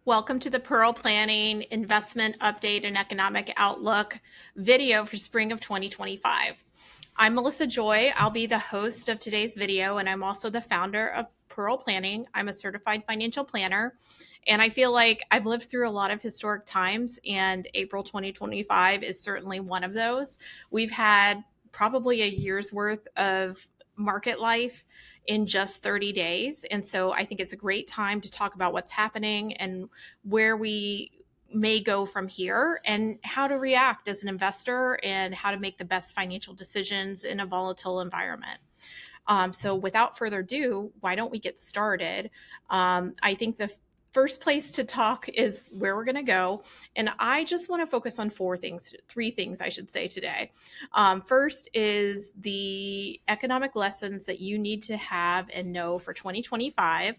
Welcome to the Pearl Planning Investment Update and Economic Outlook video for spring of 2025. I'm Melissa Joy. I'll be the host of today's video, and I'm also the founder of Pearl Planning. I'm a certified financial planner, and I feel like I've lived through a lot of historic times, and April 2025 is certainly one of those. We've had probably a year's worth of market life in just 30 days. And so I think it's a great time to talk about what's happening and where we may go from here and how to react as an investor and how to make the best financial decisions in a volatile environment. So without further ado, why don't we get started? I think the first place to talk is where we're going to go. And I just want to focus on three things, I should say, today. First is the economic lessons that you need to have and know for 2025.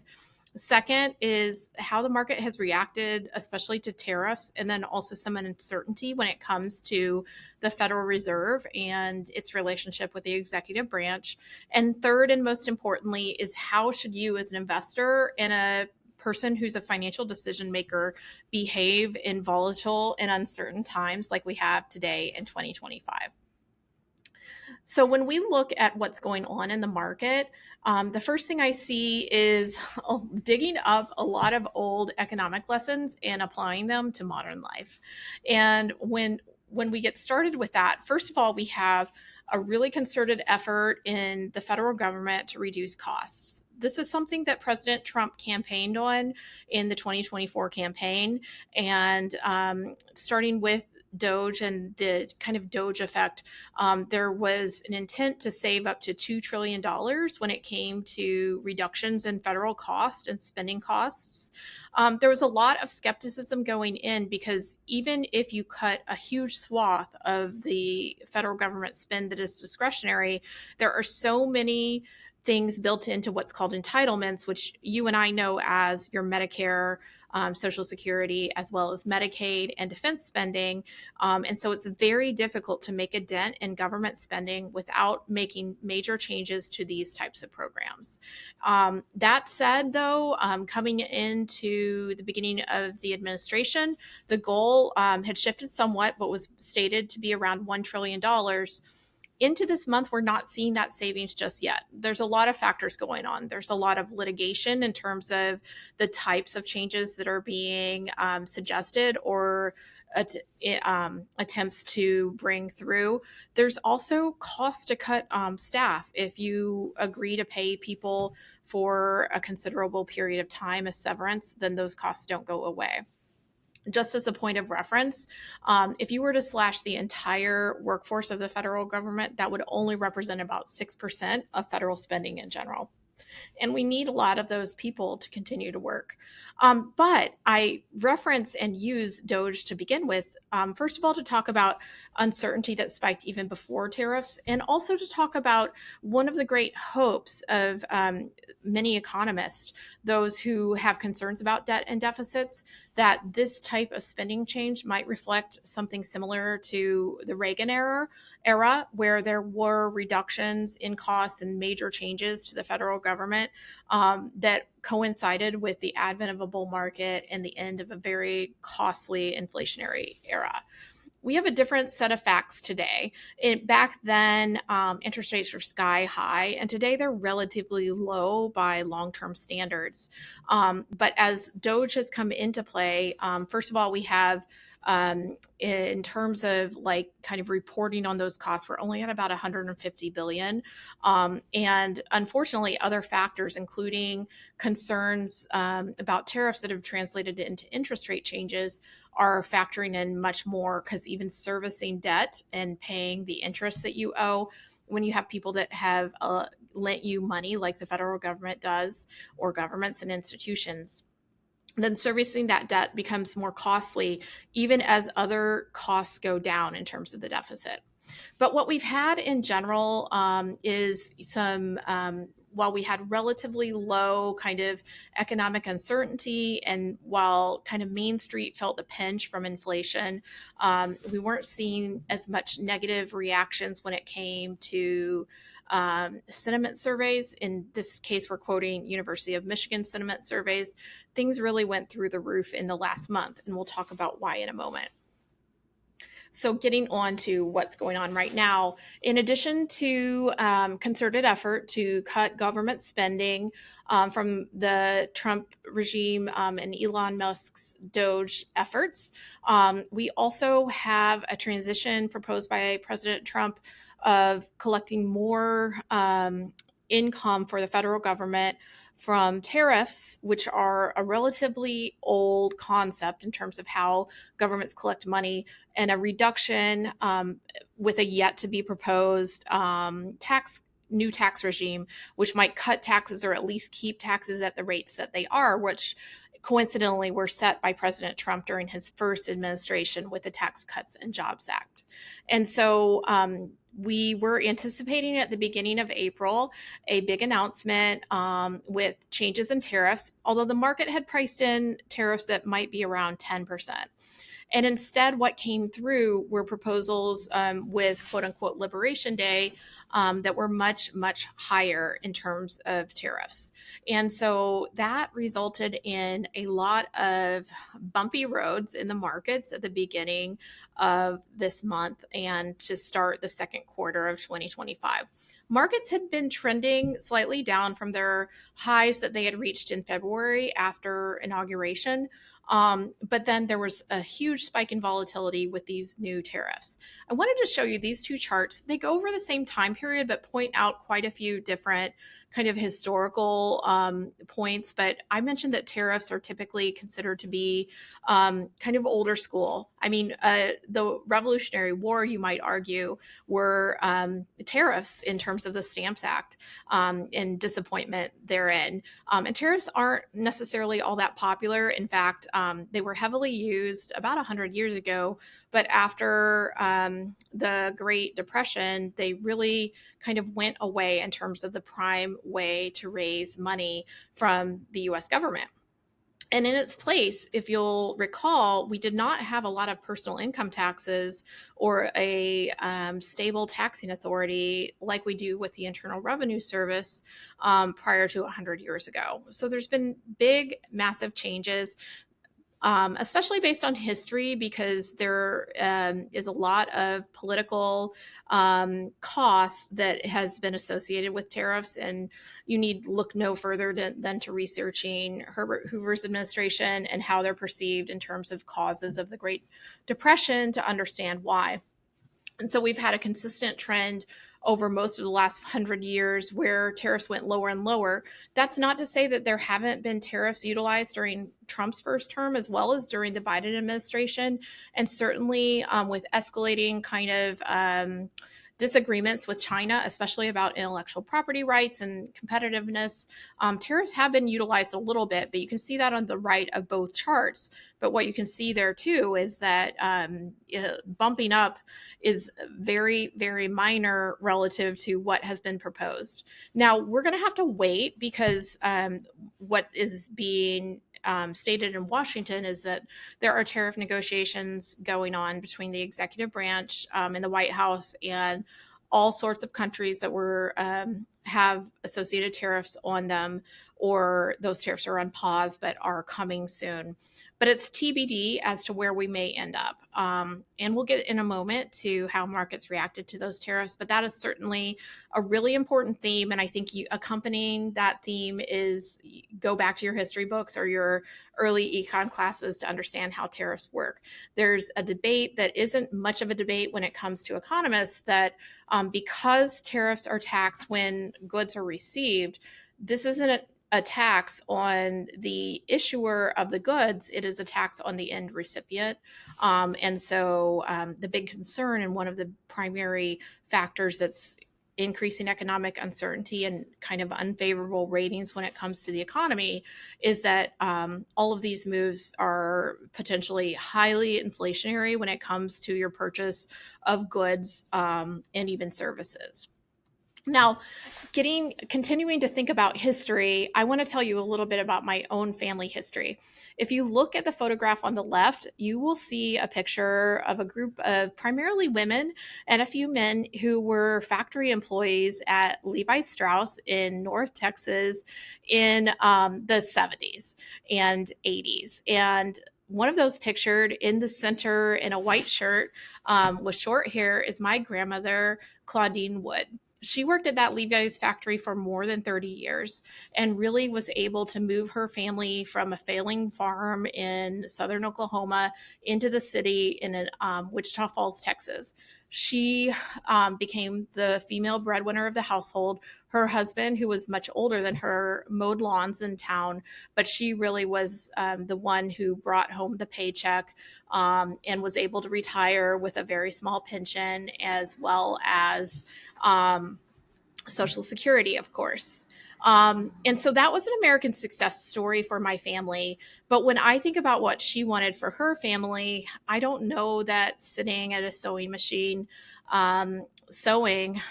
Second is how the market has reacted, especially to tariffs, and then also some uncertainty when it comes to the Federal Reserve and its relationship with the executive branch. And third, and most importantly, is how should you as an investor and a person who's a financial decision maker behave in volatile and uncertain times like we have today in 2025. So when we look at what's going on in the market, the first thing I see is digging up a lot of old economic lessons and applying them to modern life. And when we get started with that, first of all, we have a really concerted effort in the federal government to reduce costs. This is something that President Trump campaigned on in the 2024 campaign, and starting with Doge and the kind of Doge effect, there was an intent to save up to $2 trillion when it came to reductions in federal cost and spending costs. There was a lot of skepticism going in because even if you cut a huge swath of the federal government spend that is discretionary, there are so many things built into what's called entitlements, which you and I know as your Medicare, Social Security, as well as Medicaid and defense spending. And so it's very difficult to make a dent in government spending without making major changes to these types of programs. That said, though, coming into the beginning of the administration, the goal had shifted somewhat, but was stated to be around $1 trillion. Into this month, we're not seeing that savings just yet. There's a lot of factors going on. There's a lot of litigation in terms of the types of changes that are being suggested or attempts to bring through. There's also cost to cut staff. If you agree to pay people for a considerable period of time as severance, then those costs don't go away. Just as a point of reference, if you were to slash the entire workforce of the federal government, that would only represent about 6% of federal spending in general. And we need a lot of those people to continue to work. But I reference and use Doge to begin with, first of all, to talk about uncertainty that spiked even before tariffs, and also to talk about one of the great hopes of many economists, those who have concerns about debt and deficits, that this type of spending change might reflect something similar to the Reagan era, where there were reductions in costs and major changes to the federal government that coincided with the advent of a bull market and the end of a very costly inflationary era. We have a different set of facts today. Back then, interest rates were sky high, and today they're relatively low by long-term standards. But as Doge has come into play, first of all, we have in terms of like kind of reporting on those costs, we're only at about 150 billion. And unfortunately, other factors, including concerns about tariffs that have translated into interest rate changes, are factoring in much more, because even servicing debt and paying the interest that you owe, when you have people that have lent you money like the federal government does, or governments and institutions, then servicing that debt becomes more costly, even as other costs go down in terms of the deficit. But what we've had in general is some, while we had relatively low kind of economic uncertainty, and while kind of Main Street felt the pinch from inflation, we weren't seeing as much negative reactions when it came to sentiment surveys. In this case, we're quoting University of Michigan sentiment surveys. Things really went through the roof in the last month, and we'll talk about why in a moment. So getting on to what's going on right now, in addition to concerted effort to cut government spending from the Trump regime and Elon Musk's Doge efforts, we also have a transition proposed by President Trump of collecting more income for the federal government from tariffs, which are a relatively old concept in terms of how governments collect money, and a reduction with a yet to be proposed new tax regime, which might cut taxes or at least keep taxes at the rates that they are, which coincidentally were set by President Trump during his first administration with the Tax Cuts and Jobs Act. And so we were anticipating at the beginning of April a big announcement with changes in tariffs, although the market had priced in tariffs that might be around 10%. And instead, what came through were proposals with quote unquote Liberation Day that were much, much higher in terms of tariffs. And so that resulted in a lot of bumpy roads in the markets at the beginning of this month and to start the second quarter of 2025. Markets had been trending slightly down from their highs that they had reached in February after inauguration. But then there was a huge spike in volatility with these new tariffs. I wanted to show you these two charts. They go over the same time period, but point out quite a few different kind of historical points. But I mentioned that tariffs are typically considered to be kind of older school. I mean, the Revolutionary War, you might argue, were tariffs in terms of the Stamps Act and disappointment therein. And tariffs aren't necessarily all that popular. In fact, they were heavily used about 100 years ago, but after the Great Depression, they really kind of went away in terms of the prime way to raise money from the US government. And in its place, if you'll recall, we did not have a lot of personal income taxes or a stable taxing authority like we do with the Internal Revenue Service prior to 100 years ago. So there's been big, massive changes. Especially based on history, because there is a lot of political cost that has been associated with tariffs. And you need look no further than to researching Herbert Hoover's administration and how they're perceived in terms of causes of the Great Depression to understand why. And so we've had a consistent trend over most of the last 100 years where tariffs went lower and lower. That's not to say that there haven't been tariffs utilized during Trump's first term as well as during the Biden administration. And certainly with escalating kind of disagreements with China, especially about intellectual property rights and competitiveness, tariffs have been utilized a little bit, but you can see that on the right of both charts. But what you can see there too is that bumping up is very, very minor relative to what has been proposed. Now, we're going to have to wait because what is being stated in Washington is that there are tariff negotiations going on between the executive branch in the White House and all sorts of countries that were have associated tariffs on them, or those tariffs are on pause but are coming soon. But it's TBD as to where we may end up. And we'll get in a moment to how markets reacted to those tariffs. But that is certainly a really important theme. And I think accompanying that theme is go back to your history books or your early econ classes to understand how tariffs work. There's a debate that isn't much of a debate when it comes to economists that because tariffs are taxed when goods are received, this isn't a tax on the issuer of the goods, it is a tax on the end recipient. And so the big concern and one of the primary factors that's increasing economic uncertainty and kind of unfavorable ratings when it comes to the economy is that all of these moves are potentially highly inflationary when it comes to your purchase of goods and even services. Now, continuing to think about history, I want to tell you a little bit about my own family history. If you look at the photograph on the left, you will see a picture of a group of primarily women and a few men who were factory employees at Levi Strauss in North Texas in the 70s and 80s. And one of those pictured in the center in a white shirt with short hair is my grandmother, Claudine Wood. She worked at that Levi's factory for more than 30 years and really was able to move her family from a failing farm in southern Oklahoma into the city in Wichita Falls, Texas. She became the female breadwinner of the household. Her husband, who was much older than her, mowed lawns in town, but she really was the one who brought home the paycheck and was able to retire with a very small pension, as well as Social Security, of course. And so that was an American success story for my family. But when I think about what she wanted for her family, I don't know that sitting at a sewing machine sewing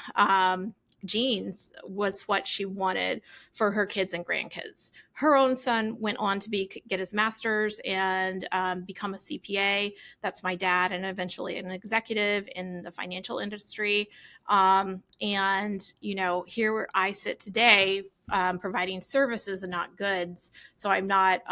jeans was what she wanted for her kids and grandkids. Her own son went on to get his master's and become a CPA. That's my dad, and eventually an executive in the financial industry. And, you know, here where I sit today, providing services and not goods. So I'm not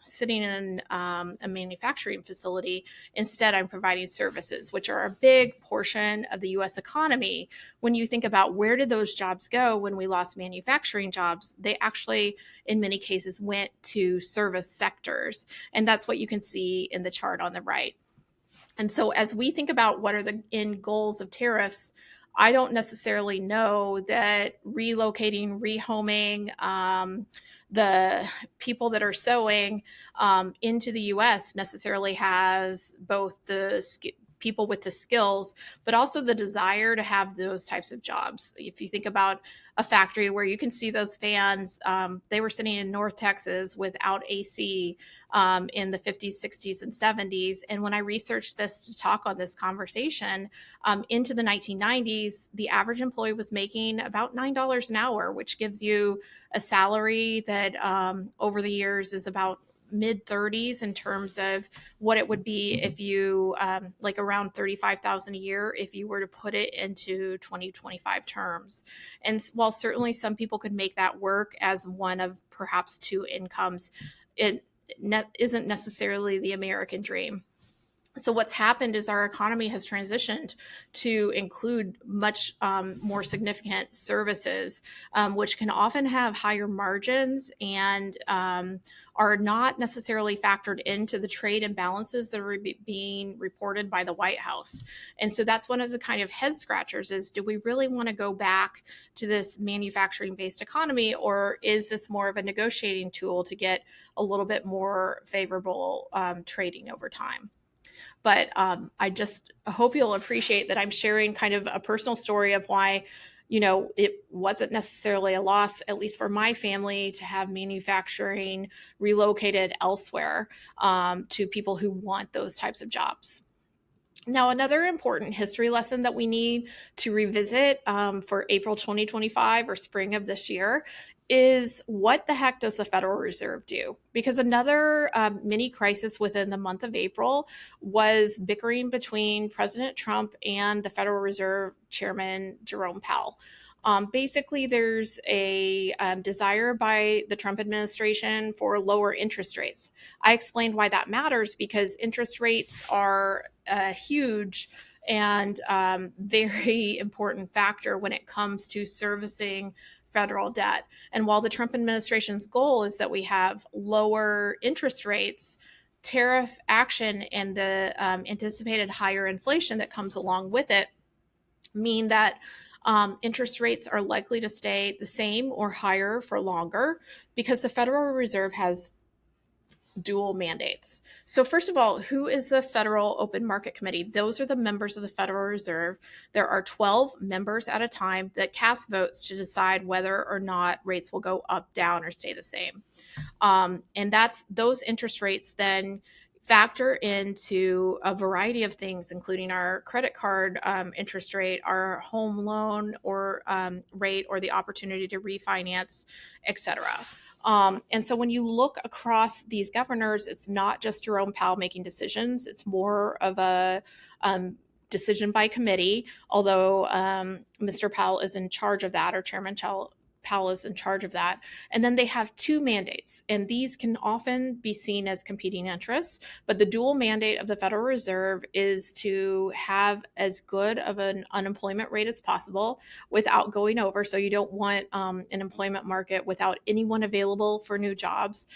sitting in a manufacturing facility. Instead, I'm providing services, which are a big portion of the US economy. When you think about where did those jobs go when we lost manufacturing jobs, they actually, in many cases, went to service sectors. And that's what you can see in the chart on the right. And so as we think about what are the end goals of tariffs, I don't necessarily know that relocating, rehoming the people that are sewing into the US necessarily has both the people with the skills, but also the desire to have those types of jobs. If you think about a factory where you can see those fans, they were sitting in North Texas without AC in the 50s, 60s, and 70s. And when I researched this to talk on this conversation, into the 1990s, the average employee was making about $9 an hour, which gives you a salary that over the years is about mid 30s in terms of what it would be if you like around 35,000 a year if you were to put it into 2025 terms. And while certainly some people could make that work as one of perhaps two incomes, it isn't necessarily the American dream. So what's happened is our economy has transitioned to include much more significant services, which can often have higher margins and are not necessarily factored into the trade imbalances that are being reported by the White House. And so that's one of the kind of head scratchers is, do we really want to go back to this manufacturing-based economy, or is this more of a negotiating tool to get a little bit more favorable trading over time? But I just hope you'll appreciate that I'm sharing kind of a personal story of why, you know, it wasn't necessarily a loss, at least for my family, to have manufacturing relocated elsewhere to people who want those types of jobs. Now, another important history lesson that we need to revisit for April 2025 or spring of this year is, what the heck does the Federal Reserve do? Because another mini crisis within the month of April was bickering between President Trump and the Federal Reserve Chairman Jerome Powell. Basically, there's a desire by the Trump administration for lower interest rates. I explained why that matters, because interest rates are a huge and very important factor when it comes to servicing federal debt. And while the Trump administration's goal is that we have lower interest rates, tariff action and the anticipated higher inflation that comes along with it mean that interest rates are likely to stay the same or higher for longer, because the Federal Reserve has dual mandates. So first of all, who is the Federal Open Market Committee? Those are the members of the Federal Reserve. There are 12 members at a time that cast votes to decide whether or not rates will go up, down, or stay the same. And that's those interest rates then factor into a variety of things, including our credit card interest rate, our home loan or rate, or the opportunity to refinance, etc. And so when you look across these governors, it's not just Jerome Powell making decisions. It's more of a decision by committee, although Mr. Powell is in charge of that, or Chairman Powell is in charge of that. And then they have two mandates, and these can often be seen as competing interests. But the dual mandate of the Federal Reserve is to have as good of an unemployment rate as possible without going over. So you don't want an employment market without anyone available for new jobs,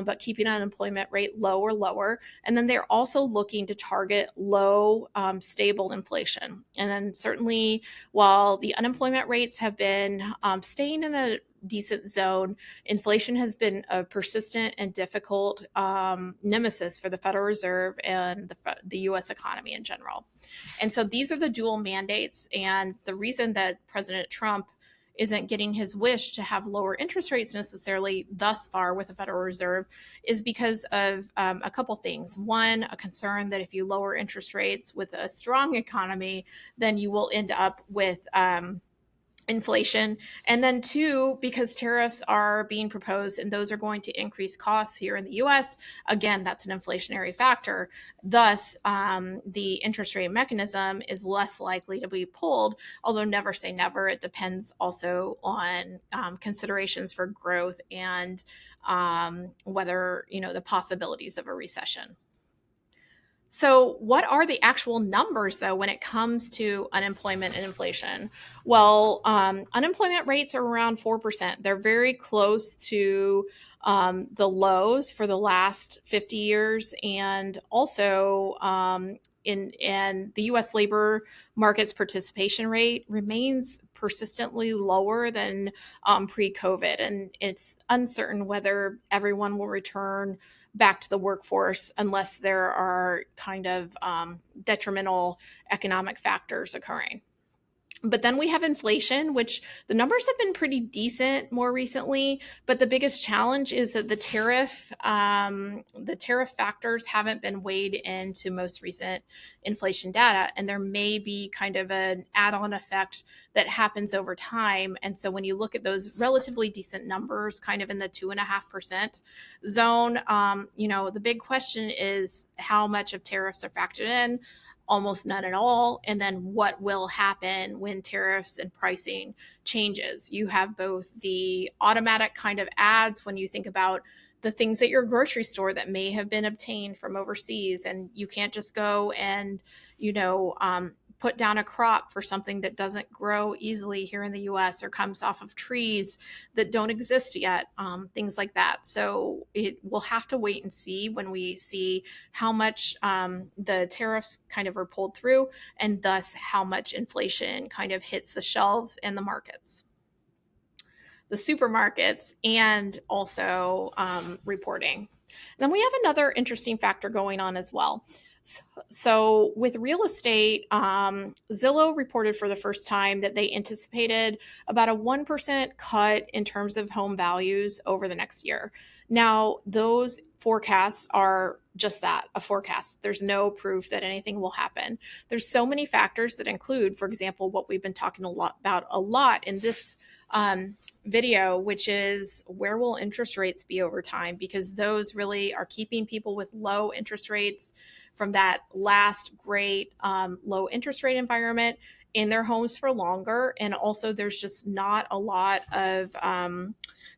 but keeping an unemployment rate low or lower. And then they're also looking to target low, stable inflation. And then certainly, while the unemployment rates have been staying in a decent zone, inflation has been a persistent and difficult nemesis for the Federal Reserve and the U.S. economy in general. And so these are the dual mandates. And the reason that President Trump isn't getting his wish to have lower interest rates necessarily thus far with the Federal Reserve is because of a couple things. One, a concern that if you lower interest rates with a strong economy, then you will end up with inflation. And then two, because tariffs are being proposed and those are going to increase costs here in the US. Again, that's an inflationary factor. Thus, the interest rate mechanism is less likely to be pulled, although never say never. It depends also on considerations for growth and whether, the possibilities of a recession. So, what are the actual numbers, though, when it comes to unemployment and inflation? Well, unemployment rates are around 4%. They're very close to the lows for the last 50 years. And also, in the U.S. labor market's participation rate remains persistently lower than pre-COVID. And it's uncertain whether everyone will return back to the workforce unless there are kind of detrimental economic factors occurring. But then we have inflation, which the numbers have been pretty decent more recently. But the biggest challenge is that the tariff factors haven't been weighed into most recent inflation data, and there may be kind of an add-on effect that happens over time. And so when you look at those relatively decent numbers, kind of in the 2.5% zone, the big question is how much of tariffs are factored in. Almost none at all. And then what will happen when tariffs and pricing changes? You have both the automatic kind of adds when you think about the things at your grocery store that may have been obtained from overseas, and you can't just go and put down a crop for something that doesn't grow easily here in the US or comes off of trees that don't exist yet, things like that. So we'll have to wait and see when we see how much the tariffs kind of are pulled through, and thus how much inflation kind of hits the shelves and the markets, the supermarkets, and also reporting. And then we have another interesting factor going on as well. So with real estate, Zillow reported for the first time that they anticipated about a 1% cut in terms of home values over the next year. Now, those forecasts are just that, a forecast. There's no proof that anything will happen. There's so many factors that include, for example, what we've been talking about a lot in this video, which is where will interest rates be over time? Because those really are keeping people with low interest rates from that last great low interest rate environment in their homes for longer. And also there's just not a lot of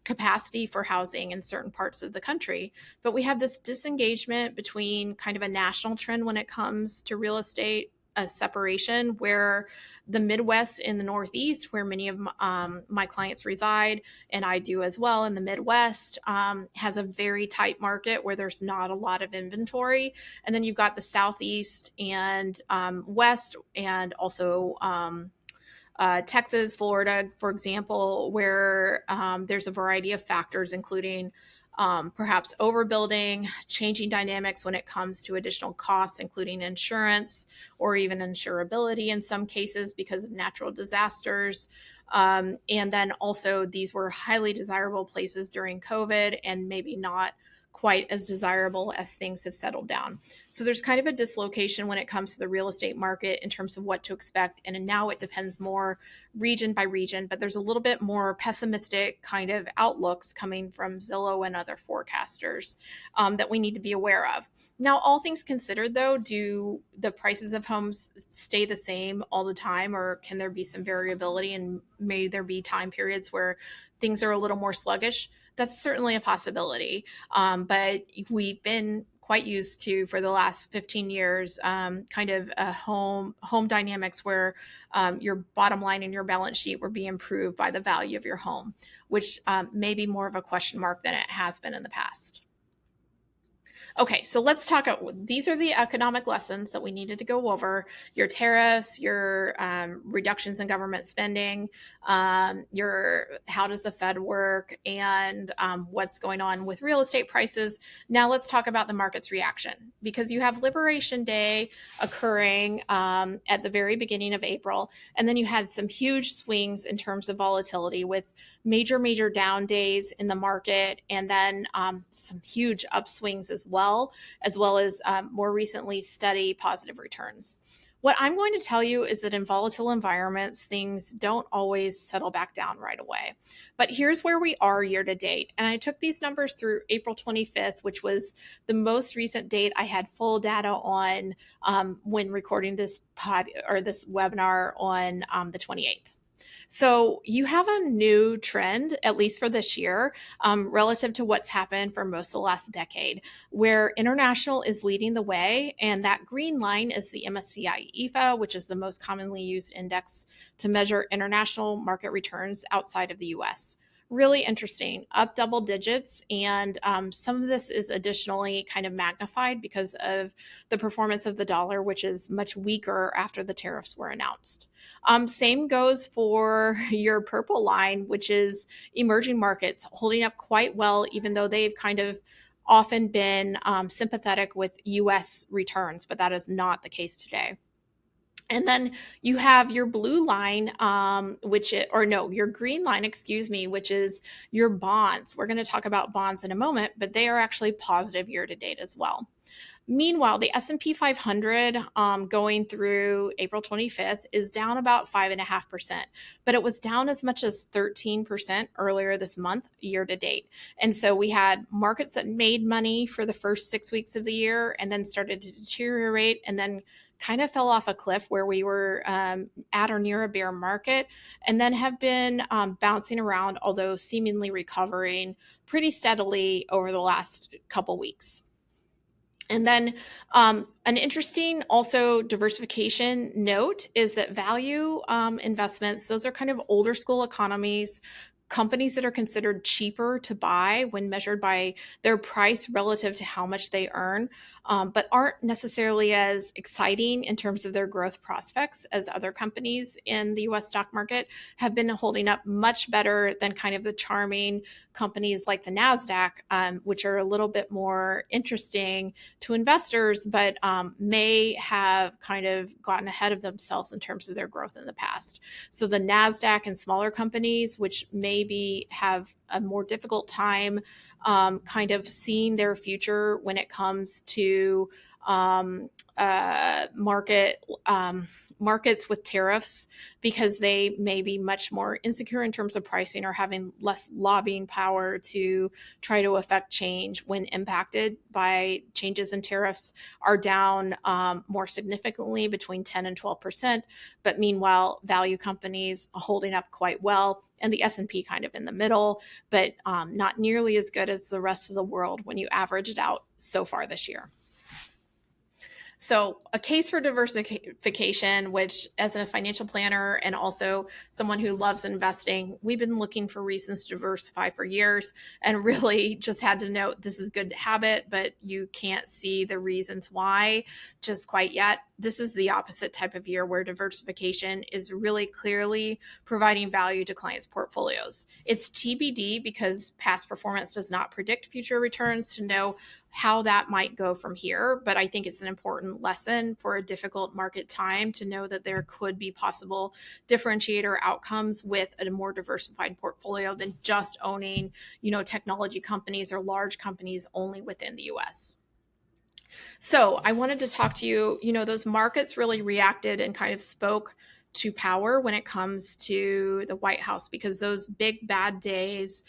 capacity for housing in certain parts of the country. But we have this disengagement between kind of a national trend when it comes to real estate, a separation where the Midwest and the Northeast, where many of my clients reside, and I do as well in the Midwest, has a very tight market where there's not a lot of inventory. And then you've got the Southeast and West, and also Texas, Florida, for example, where there's a variety of factors, including perhaps overbuilding, changing dynamics when it comes to additional costs, including insurance or even insurability in some cases because of natural disasters. And then also these were highly desirable places during COVID and maybe not quite as desirable as things have settled down. So there's kind of a dislocation when it comes to the real estate market in terms of what to expect. And now it depends more region by region, but there's a little bit more pessimistic kind of outlooks coming from Zillow and other forecasters that we need to be aware of. Now, all things considered, though, do the prices of homes stay the same all the time, or can there be some variability and may there be time periods where things are a little more sluggish? That's certainly a possibility. But we've been quite used to, for the last 15 years, kind of a home dynamics where your bottom line and your balance sheet will be improved by the value of your home, which may be more of a question mark than it has been in the past. Okay, so let's talk about, these are the economic lessons that we needed to go over: your tariffs, your reductions in government spending, your how does the Fed work, and what's going on with real estate prices. Now let's talk about the market's reaction, because you have Liberation Day occurring at the very beginning of April, and then you had some huge swings in terms of volatility with major down days in the market, and then some huge upswings as well as more recently steady positive returns. What I'm going to tell you is that in volatile environments, things don't always settle back down right away. But here's where we are year to date. And I took these numbers through April 25th, which was the most recent date I had full data on when recording this webinar on the 28th. So you have a new trend, at least for this year, relative to what's happened for most of the last decade, where international is leading the way. And that green line is the MSCI EFA, which is the most commonly used index to measure international market returns outside of the US. Really interesting, up double digits. And some of this is additionally kind of magnified because of the performance of the dollar, which is much weaker after the tariffs were announced. Same goes for your purple line, which is emerging markets, holding up quite well, even though they've kind of often been sympathetic with US returns, but that is not the case today. And then you have your blue line, your green line, which is your bonds. We're going to talk about bonds in a moment, but they are actually positive year to date as well. Meanwhile, the S&P 500 going through April 25th is down about 5.5%, but it was down as much as 13% earlier this month, year to date. And so we had markets that made money for the first 6 weeks of the year and then started to deteriorate and then kind of fell off a cliff where we were at or near a bear market, and then have been bouncing around, although seemingly recovering pretty steadily over the last couple weeks. And then an interesting also diversification note is that value investments, those are kind of older school economies, companies that are considered cheaper to buy when measured by their price relative to how much they earn, but aren't necessarily as exciting in terms of their growth prospects as other companies in the US stock market, have been holding up much better than kind of the charming companies like the NASDAQ, which are a little bit more interesting to investors, but may have kind of gotten ahead of themselves in terms of their growth in the past. So the NASDAQ and smaller companies, which maybe have a more difficult time kind of seeing their future when it comes to markets with tariffs, because they may be much more insecure in terms of pricing or having less lobbying power to try to affect change when impacted by changes in tariffs, are down more significantly, between 10 and 12%. But meanwhile, value companies are holding up quite well, and the S&P kind of in the middle, but not nearly as good as the rest of the world when you average it out so far this year. So a case for diversification, which as a financial planner and also someone who loves investing, we've been looking for reasons to diversify for years, and really just had to note this is a good habit, but you can't see the reasons why just quite yet. This is the opposite type of year where diversification is really clearly providing value to clients' portfolios. It's TBD because past performance does not predict future returns to know how that might go from here. But I think it's an important lesson for a difficult market time to know that there could be possible differentiator outcomes with a more diversified portfolio than just owning, technology companies or large companies only within the US. So I wanted to talk to you. Those markets really reacted and kind of spoke to power when it comes to the White House, because those big bad days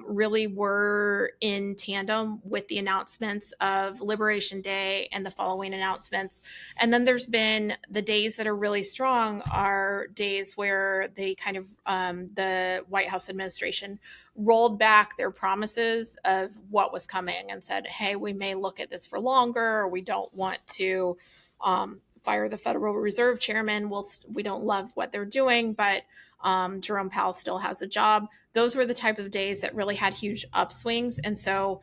really were in tandem with the announcements of Liberation Day and the following announcements. And then there's been the days that are really strong are days where they kind of the White House administration rolled back their promises of what was coming and said, hey, we may look at this for longer, or we don't want to fire the Federal Reserve chairman. We don't love what they're doing, but Jerome Powell still has a job. Those were the type of days that really had huge upswings. And so,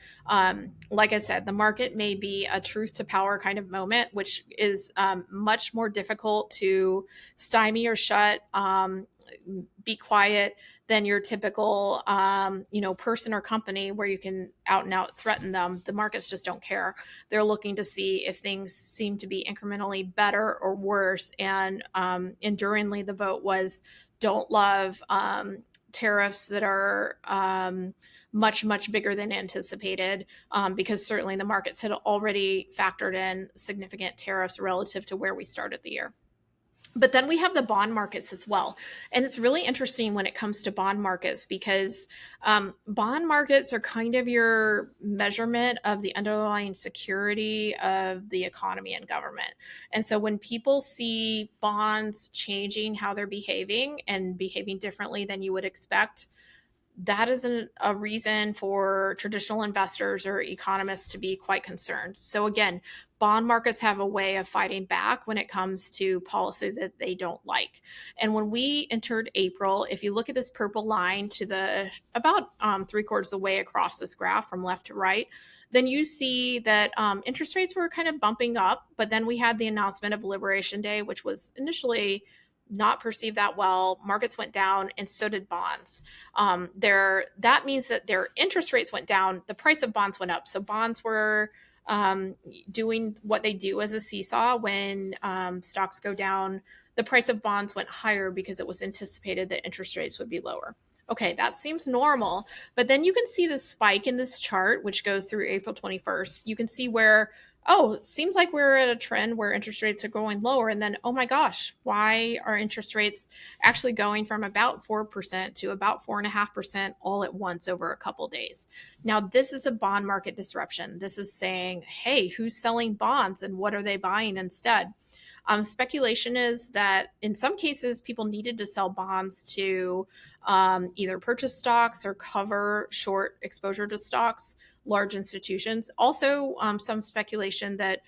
like I said, the market may be a truth to power kind of moment, which is much more difficult to stymie or shut, be quiet than your typical, person or company where you can out and out threaten them. The markets just don't care. They're looking to see if things seem to be incrementally better or worse. And enduringly, the vote was don't love, tariffs that are much, much bigger than anticipated, because certainly the markets had already factored in significant tariffs relative to where we started the year. But then we have the bond markets as well. And it's really interesting when it comes to bond markets, because bond markets are kind of your measurement of the underlying security of the economy and government. And so when people see bonds changing how they're behaving and behaving differently than you would expect, that isn't a reason for traditional investors or economists to be quite concerned. So again, bond markets have a way of fighting back when it comes to policy that they don't like. And when we entered April, if you look at this purple line to the about 3/4 of the way across this graph from left to right, then you see that interest rates were kind of bumping up. But then we had the announcement of Liberation Day, which was initially not perceived that well. Markets went down, and so did bonds. That means that their interest rates went down. The price of bonds went up. So bonds were doing what they do as a seesaw. When stocks go down, the price of bonds went higher because it was anticipated that interest rates would be lower. Okay, that seems normal. But then you can see the spike in this chart, which goes through April 21st. You can see where, oh, it seems like we're at a trend where interest rates are going lower. And then, oh my gosh, why are interest rates actually going from about 4% to about 4.5% all at once over a couple days? Now, this is a bond market disruption. This is saying, hey, who's selling bonds and what are they buying instead? Speculation is that in some cases, people needed to sell bonds to either purchase stocks or cover short exposure to stocks, large institutions. Also, some speculation that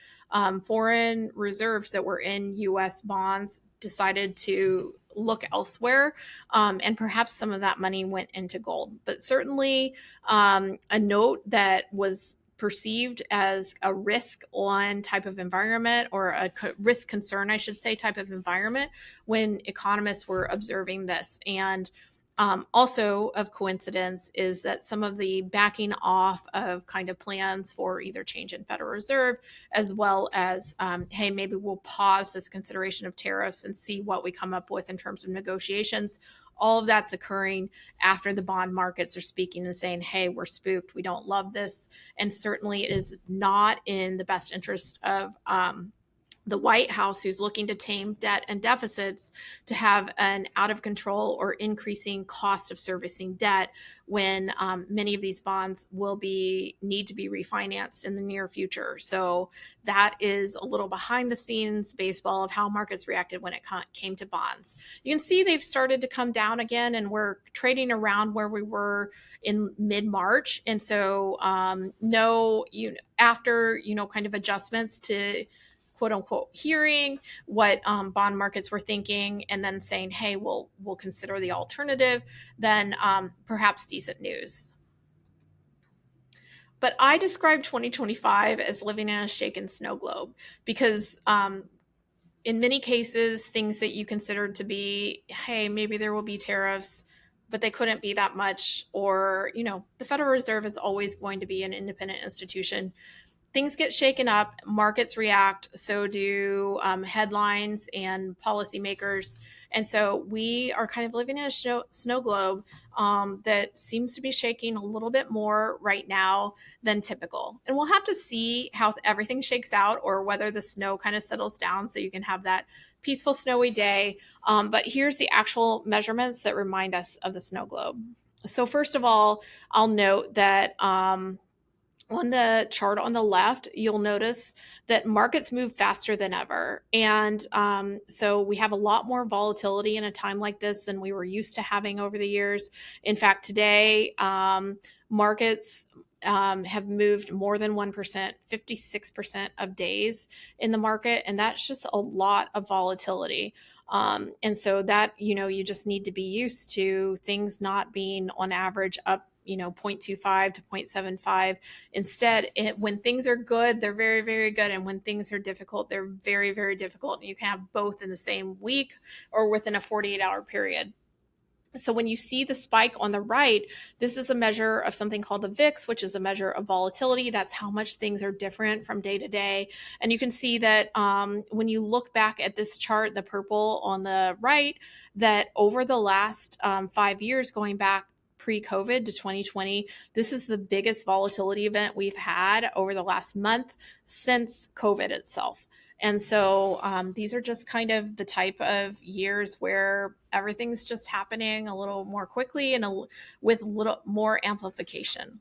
foreign reserves that were in US bonds decided to look elsewhere, and perhaps some of that money went into gold. But certainly, a note that was perceived as a risk on type of environment, or a risk concern, I should say, type of environment when economists were observing this. And also of coincidence is that some of the backing off of kind of plans for either change in Federal Reserve, as well as, hey, maybe we'll pause this consideration of tariffs and see what we come up with in terms of negotiations. All of that's occurring after the bond markets are speaking and saying, hey, we're spooked. We don't love this. And certainly it is not in the best interest of the White House, who's looking to tame debt and deficits, to have an out of control or increasing cost of servicing debt when many of these bonds will need to be refinanced in the near future. So that is a little behind the scenes baseball of how markets reacted when it came to bonds. You can see they've started to come down again, and we're trading around where we were in mid-March. And so after kind of adjustments to quote unquote hearing what bond markets were thinking, and then saying, hey, we'll consider the alternative, then perhaps decent news. But I describe 2025 as living in a shaken snow globe, because in many cases, things that you considered to be, hey, maybe there will be tariffs, but they couldn't be that much. Or, the Federal Reserve is always going to be an independent institution. things get shaken up, markets react, so do headlines and policymakers. And so we are kind of living in a snow globe that seems to be shaking a little bit more right now than typical. And we'll have to see how everything shakes out, or whether the snow kind of settles down so you can have that peaceful snowy day. But here's the actual measurements that remind us of the snow globe. So first of all, I'll note that on the chart on the left, you'll notice that markets move faster than ever. And so we have a lot more volatility in a time like this than we were used to having over the years. In fact, today, markets have moved more than 1%, 56% of days in the market. And that's just a lot of volatility. And so that, you just need to be used to things not being on average up 0.25 to 0.75. Instead, when things are good, they're very, very good. And when things are difficult, they're very, very difficult. And you can have both in the same week or within a 48-hour period. So when you see the spike on the right, this is a measure of something called the VIX, which is a measure of volatility. That's how much things are different from day to day. And you can see that when you look back at this chart, the purple on the right, that over the last 5 years, going back pre-COVID to 2020, this is the biggest volatility event we've had over the last month since COVID itself. And so these are just kind of the type of years where everything's just happening a little more quickly and with a little more amplification.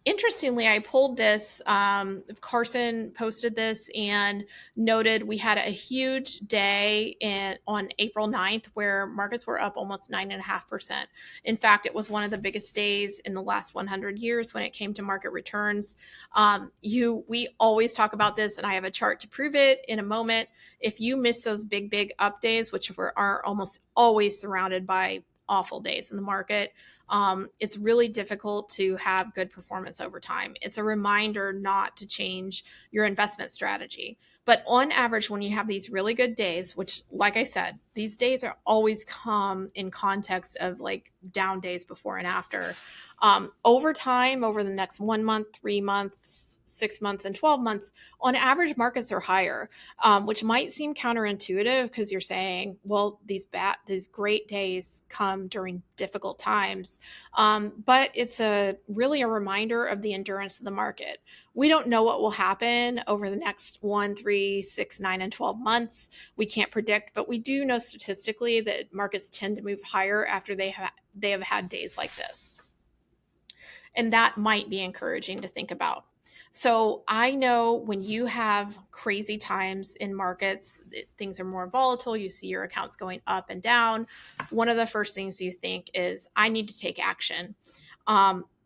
Interestingly, I pulled this, Carson posted this and noted we had a huge day on April 9th where markets were up almost 9.5%. In fact, it was one of the biggest days in the last 100 years when it came to market returns. We always talk about this, and I have a chart to prove it in a moment. If you miss those big up days, which are almost always surrounded by awful days in the market, it's really difficult to have good performance over time. It's a reminder not to change your investment strategy. But on average, when you have these really good days, which, like I said, these days are always come in context of like down days before and after. Over time, over the next 1 month, 3 months, 6 months, and 12 months, on average, markets are higher, which might seem counterintuitive because you're saying, well, these great days come during difficult times. But it's really a reminder of the endurance of the market. We don't know what will happen over the next 1, 3, 6, 9, and 12 months. We can't predict, but we do know statistically that markets tend to move higher after they have had days like this. And that might be encouraging to think about. So I know when you have crazy times in markets, things are more volatile, you see your accounts going up and down, one of the first things you think is, I need to take action.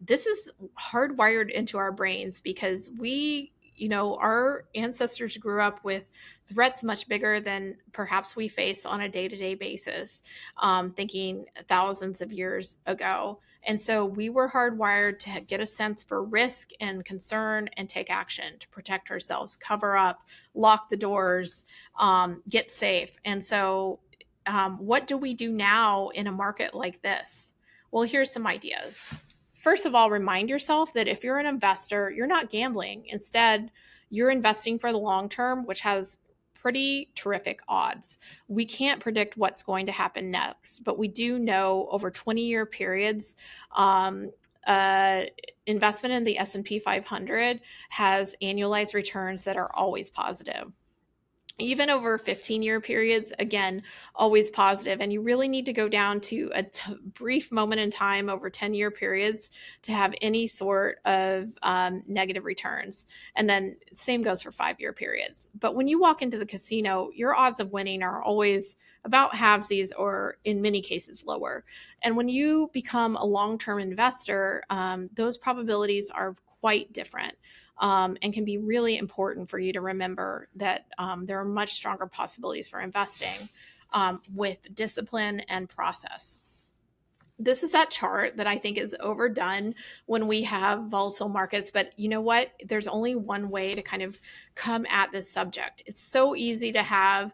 This is hardwired into our brains because our ancestors grew up with threats much bigger than perhaps we face on a day-to-day basis, thinking thousands of years ago. And so we were hardwired to get a sense for risk and concern and take action to protect ourselves, cover up, lock the doors, get safe. And so what do we do now in a market like this? Well, here's some ideas. First of all, remind yourself that if you're an investor, you're not gambling. Instead, you're investing for the long term, which has pretty terrific odds. We can't predict what's going to happen next, but we do know over 20-year periods, investment in the S&P 500 has annualized returns that are always positive. Even over 15-year periods, again, always positive. And you really need to go down to a brief moment in time over 10-year periods to have any sort of negative returns. And then same goes for 5-year periods. But when you walk into the casino, your odds of winning are always about halvesies, or in many cases lower. And when you become a long-term investor, those probabilities are quite different. And can be really important for you to remember that there are much stronger possibilities for investing with discipline and process. This is that chart that I think is overdone when we have volatile markets. But you know what? There's only one way to kind of come at this subject. It's so easy to have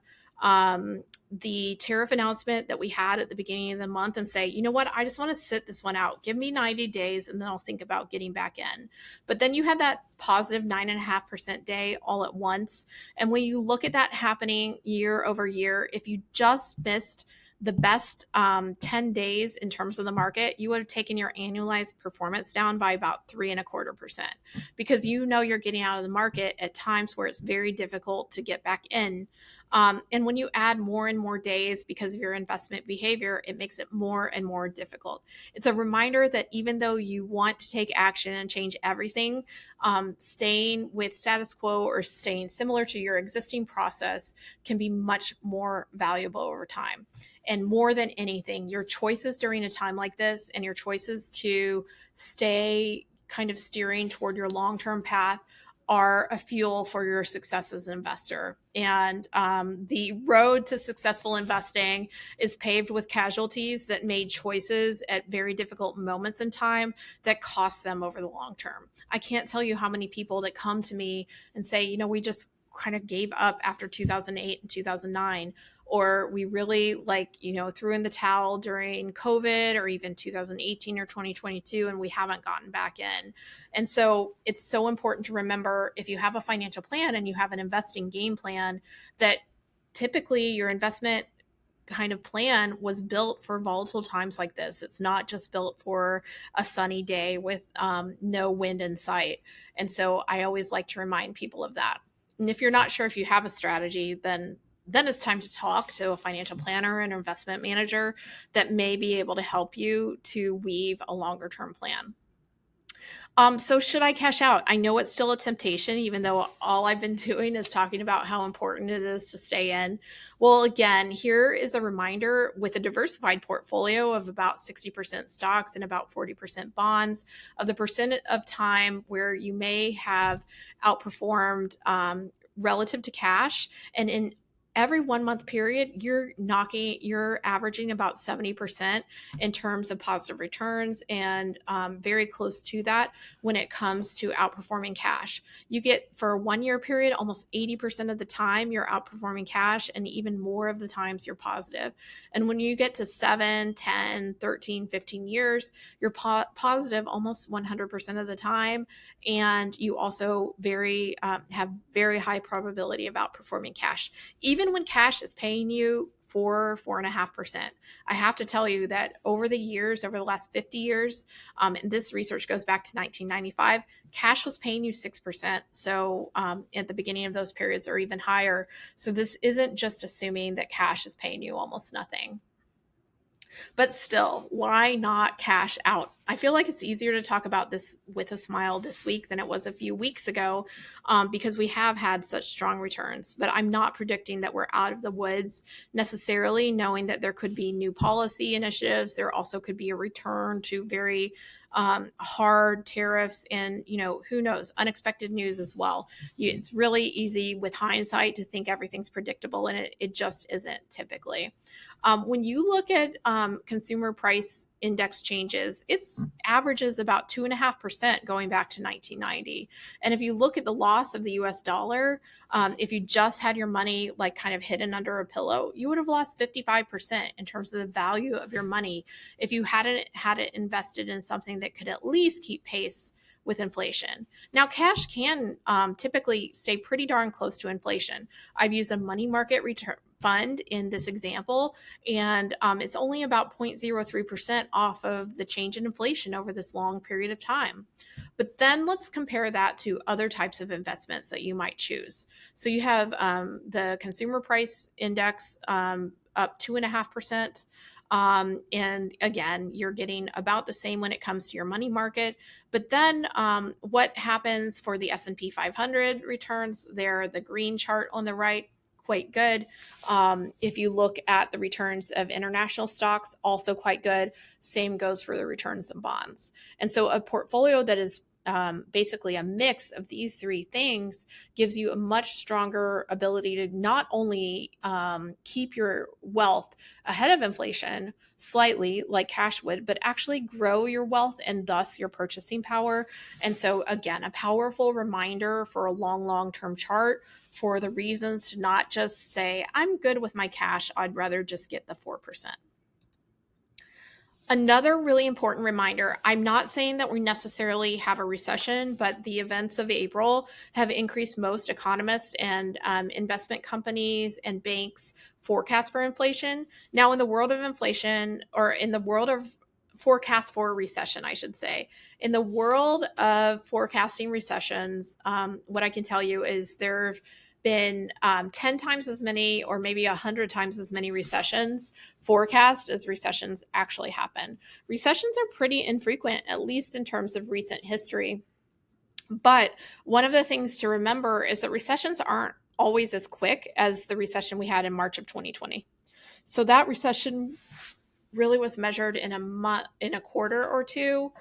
the tariff announcement that we had at the beginning of the month and say, you know what, I just want to sit this one out. Give me 90 days and then I'll think about getting back in. But then you had that positive 9.5% day all at once. And when you look at that happening year over year, if you just missed the best 10 days in terms of the market, you would have taken your annualized performance down by about 3.25%, because you know you're getting out of the market at times where it's very difficult to get back in. And when you add more and more days because of your investment behavior, it makes it more and more difficult. It's a reminder that even though you want to take action and change everything, staying with status quo or staying similar to your existing process can be much more valuable over time. And more than anything, your choices during a time like this and your choices to stay kind of steering toward your long-term path are a fuel for your success as an investor. And the road to successful investing is paved with casualties that made choices at very difficult moments in time that cost them over the long term. I can't tell you how many people that come to me and say, you know, we just kind of gave up after 2008 and 2009, or we really threw in the towel during COVID or even 2018 or 2022, and we haven't gotten back in. And so it's so important to remember, if you have a financial plan and you have an investing game plan, that typically your investment kind of plan was built for volatile times like this. It's not just built for a sunny day with no wind in sight. And so I always like to remind people of that. And if you're not sure if you have a strategy, then it's time to talk to a financial planner and investment manager that may be able to help you to weave a longer term plan. So should I cash out? I know it's still a temptation, even though all I've been doing is talking about how important it is to stay in. Well, again, here is a reminder: with a diversified portfolio of about 60% stocks and about 40% bonds, of the percent of time where you may have outperformed relative to cash. And in every 1 month period, you're averaging about 70% in terms of positive returns, and very close to that when it comes to outperforming cash. You get, for a 1 year period, almost 80% of the time you're outperforming cash, and even more of the times you're positive. And when you get to 7, 10, 13, 15 years, you're positive almost 100% of the time. And you also have very high probability of outperforming cash, even when cash is paying you 4.5%. I have to tell you that over the last 50 years, and this research goes back to 1995, cash was paying you 6%. So at the beginning of those periods, or even higher. So this isn't just assuming that cash is paying you almost nothing. But still, why not cash out? I feel like it's easier to talk about this with a smile this week than it was a few weeks ago, because we have had such strong returns. But I'm not predicting that we're out of the woods necessarily, knowing that there could be new policy initiatives. There also could be a return to very hard tariffs and, who knows, unexpected news as well. It's really easy with hindsight to think everything's predictable, and it just isn't typically. When you look at consumer price index changes, it's averages about 2.5% going back to 1990. And if you look at the loss of the US dollar, if you just had your money kind of hidden under a pillow, you would have lost 55% in terms of the value of your money if you hadn't had it invested in something that could at least keep pace with inflation. Now, cash can typically stay pretty darn close to inflation. I've used a money market return fund in this example, and it's only about 0.03% off of the change in inflation over this long period of time. But then let's compare that to other types of investments that you might choose. So you have the consumer price index up 2.5%. And again, you're getting about the same when it comes to your money market. But then what happens for the S&P 500 returns? They're the green chart on the right, quite good. If you look at the returns of international stocks, also quite good. Same goes for the returns of bonds. And so a portfolio that is basically a mix of these three things gives you a much stronger ability to not only keep your wealth ahead of inflation slightly like cash would, but actually grow your wealth and thus your purchasing power. And so again, a powerful reminder for a long-term chart for the reasons to not just say, I'm good with my cash, I'd rather just get the 4%. Another really important reminder, I'm not saying that we necessarily have a recession, but the events of April have increased most economists and investment companies and banks' forecast for inflation. Now, in the world of inflation, or in the world of forecast for a recession, I should say, in the world of forecasting recessions, what I can tell you is there have been 10 times as many or maybe 100 times as many recessions forecast as recessions actually happen. Recessions are pretty infrequent, at least in terms of recent history. But one of the things to remember is that recessions aren't always as quick as the recession we had in March of 2020. So that recession really was measured in a quarter or two.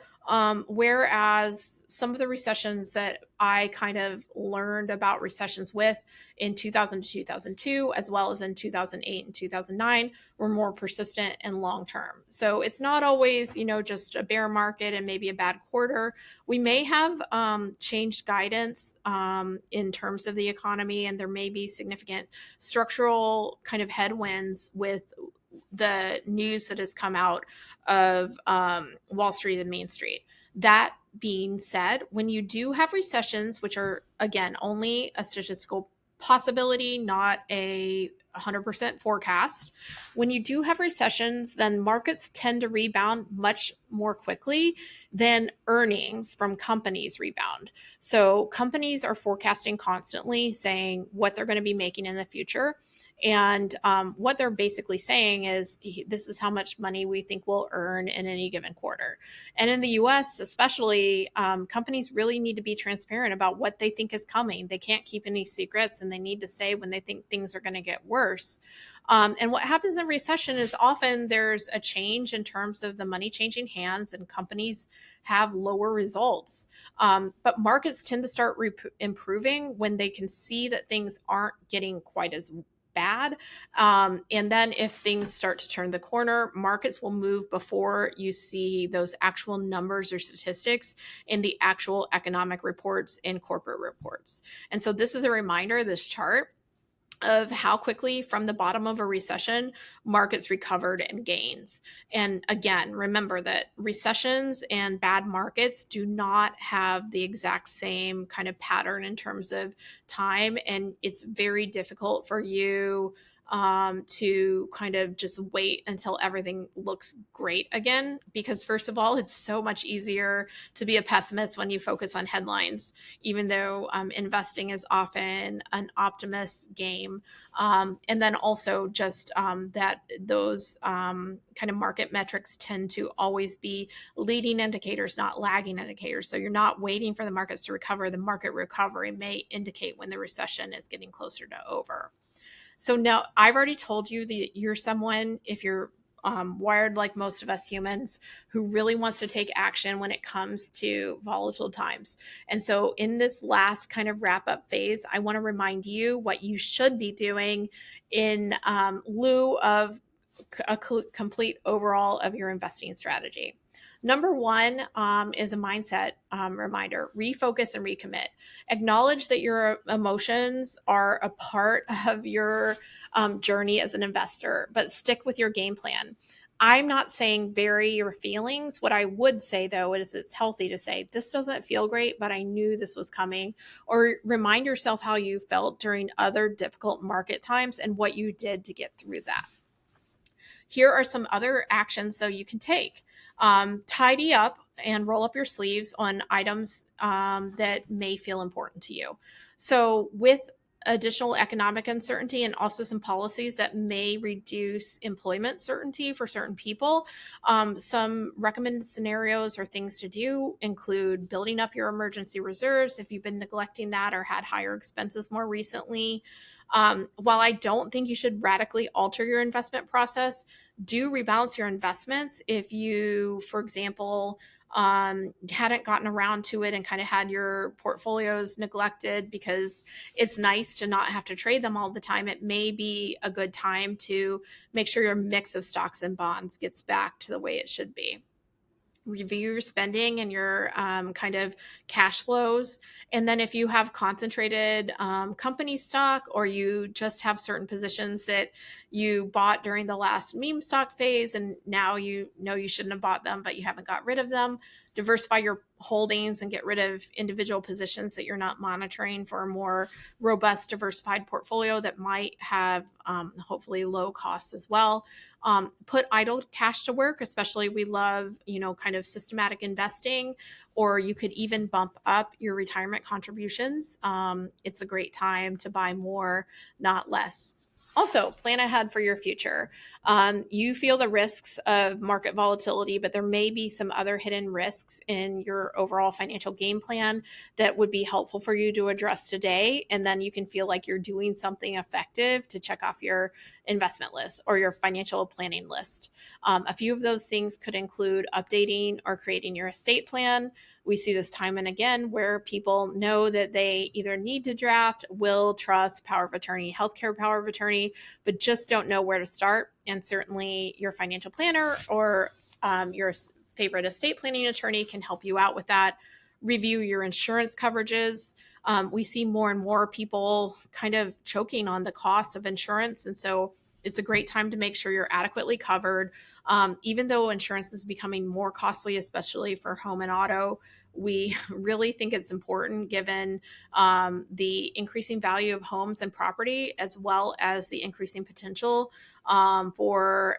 Whereas some of the recessions that I kind of learned about recessions with in 2000 to 2002, as well as in 2008 and 2009, were more persistent and long term. So it's not always, just a bear market and maybe a bad quarter. We may have changed guidance in terms of the economy, and there may be significant structural kind of headwinds with the news that has come out of Wall Street and Main Street. That being said, when you do have recessions, which are, again, only a statistical possibility, not a 100% forecast, when you do have recessions, then markets tend to rebound much more quickly than earnings from companies rebound. So companies are forecasting constantly, saying what they're going to be making in the future. And what they're basically saying is, this is how much money we think we'll earn in any given quarter. And in the US, especially, companies really need to be transparent about what they think is coming. They can't keep any secrets, and they need to say when they think things are going to get worse. And what happens in recession is often there's a change in terms of the money changing hands, and companies have lower results. But markets tend to start improving when they can see that things aren't getting quite as bad. And then if things start to turn the corner, markets will move before you see those actual numbers or statistics in the actual economic reports and corporate reports. And so this is a reminder, this chart, of how quickly from the bottom of a recession markets recovered and gains. And again, remember that recessions and bad markets do not have the exact same kind of pattern in terms of time, and it's very difficult for you to kind of just wait until everything looks great again, because first of all, it's so much easier to be a pessimist when you focus on headlines, even though investing is often an optimist game. And then also just that those kind of market metrics tend to always be leading indicators, not lagging indicators. So you're not waiting for the markets to recover. The market recovery may indicate when the recession is getting closer to over. So now I've already told you that you're someone, if you're wired like most of us humans, who really wants to take action when it comes to volatile times. And so in this last kind of wrap up phase, I want to remind you what you should be doing in lieu of a complete overall of your investing strategy. Number one is a mindset reminder: refocus and recommit. Acknowledge that your emotions are a part of your journey as an investor, but stick with your game plan. I'm not saying bury your feelings. What I would say, though, is it's healthy to say, this doesn't feel great, but I knew this was coming. Or remind yourself how you felt during other difficult market times and what you did to get through that. Here are some other actions, though, you can take. Tidy up and roll up your sleeves on items that may feel important to you. So with additional economic uncertainty and also some policies that may reduce employment certainty for certain people, some recommended scenarios or things to do include building up your emergency reserves if you've been neglecting that or had higher expenses more recently. While I don't think you should radically alter your investment process, do rebalance your investments. If you, for example, hadn't gotten around to it and kind of had your portfolios neglected because it's nice to not have to trade them all the time, it may be a good time to make sure your mix of stocks and bonds gets back to the way it should be. Review your spending and your kind of cash flows. And then if you have concentrated company stock, or you just have certain positions that you bought during the last meme stock phase and now you know you shouldn't have bought them, but you haven't got rid of them, diversify your holdings and get rid of individual positions that you're not monitoring for a more robust, diversified portfolio that might have hopefully low costs as well. Put idle cash to work, especially we love, kind of systematic investing, or you could even bump up your retirement contributions. It's a great time to buy more, not less. Also, plan ahead for your future. You feel the risks of market volatility, but there may be some other hidden risks in your overall financial game plan that would be helpful for you to address today. And then you can feel like you're doing something effective to check off your investment list or your financial planning list. A few of those things could include updating or creating your estate plan. We see this time and again where people know that they either need to draft will, trust, power of attorney, healthcare power of attorney, but just don't know where to start. And certainly your financial planner or your favorite estate planning attorney can help you out with that. Review your insurance coverages. We see more and more people kind of choking on the cost of insurance. And so it's a great time to make sure you're adequately covered. Even though insurance is becoming more costly, especially for home and auto, we really think it's important given the increasing value of homes and property, as well as the increasing potential for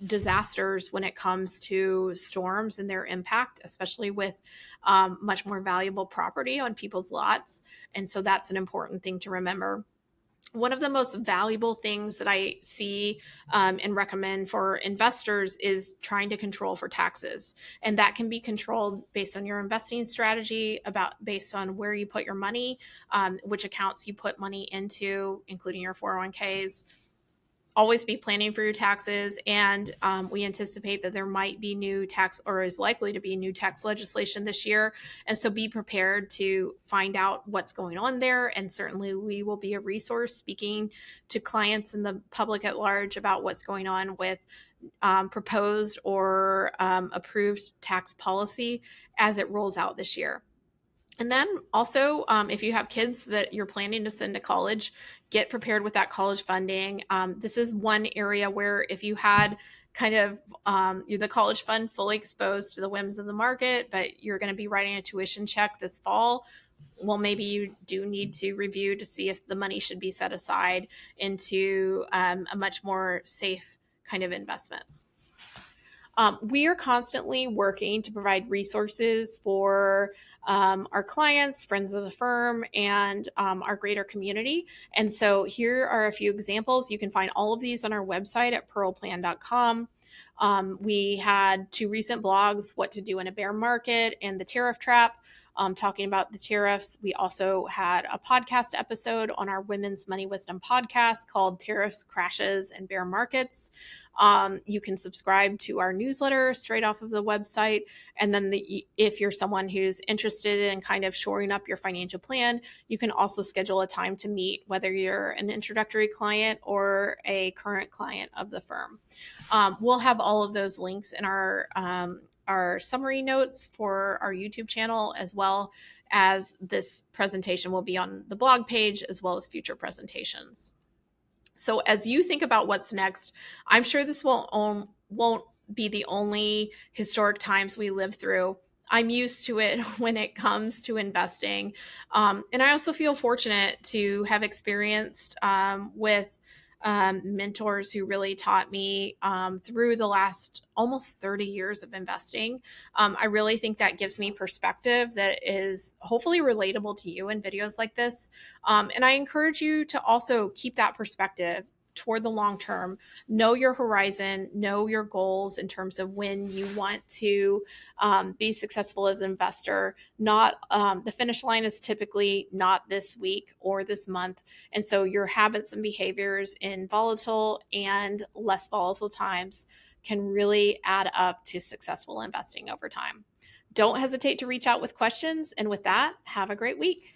disasters when it comes to storms and their impact, especially with much more valuable property on people's lots. And so that's an important thing to remember. One of the most valuable things that I see and recommend for investors is trying to control for taxes. And that can be controlled based on your investing strategy, based on where you put your money, which accounts you put money into, including your 401ks. Always be planning for your taxes. And we anticipate that there might be new tax, or is likely to be new tax legislation this year. And so be prepared to find out what's going on there. And certainly we will be a resource speaking to clients and the public at large about what's going on with proposed or approved tax policy as it rolls out this year. And then also, if you have kids that you're planning to send to college, get prepared with that college funding. This is one area where if you had kind of the college fund fully exposed to the whims of the market, but you're going to be writing a tuition check this fall, well, maybe you do need to review to see if the money should be set aside into a much more safe kind of investment. We are constantly working to provide resources for our clients, friends of the firm, and our greater community. And so here are a few examples. You can find all of these on our website at pearlplan.com. We had 2 recent blogs, What to Do in a Bear Market and The Tariff Trap, talking about the tariffs. We also had a podcast episode on our Women's Money Wisdom podcast called Tariffs, Crashes, and Bear Markets. You can subscribe to our newsletter straight off of the website. And then if you're someone who's interested in kind of shoring up your financial plan, you can also schedule a time to meet, whether you're an introductory client or a current client of the firm. We'll have all of those links in our summary notes for our YouTube channel, as well as this presentation will be on the blog page, as well as future presentations. So as you think about what's next, I'm sure this won't be the only historic times we live through. I'm used to it when it comes to investing. And I also feel fortunate to have experienced with mentors who really taught me through the last almost 30 years of investing. I really think that gives me perspective that is hopefully relatable to you in videos like this. And I encourage you to also keep that perspective toward the long term. Know your horizon, know your goals in terms of when you want to be successful as an investor. Not the finish line is typically not this week or this month. And so your habits and behaviors in volatile and less volatile times can really add up to successful investing over time. Don't hesitate to reach out with questions. And with that, have a great week.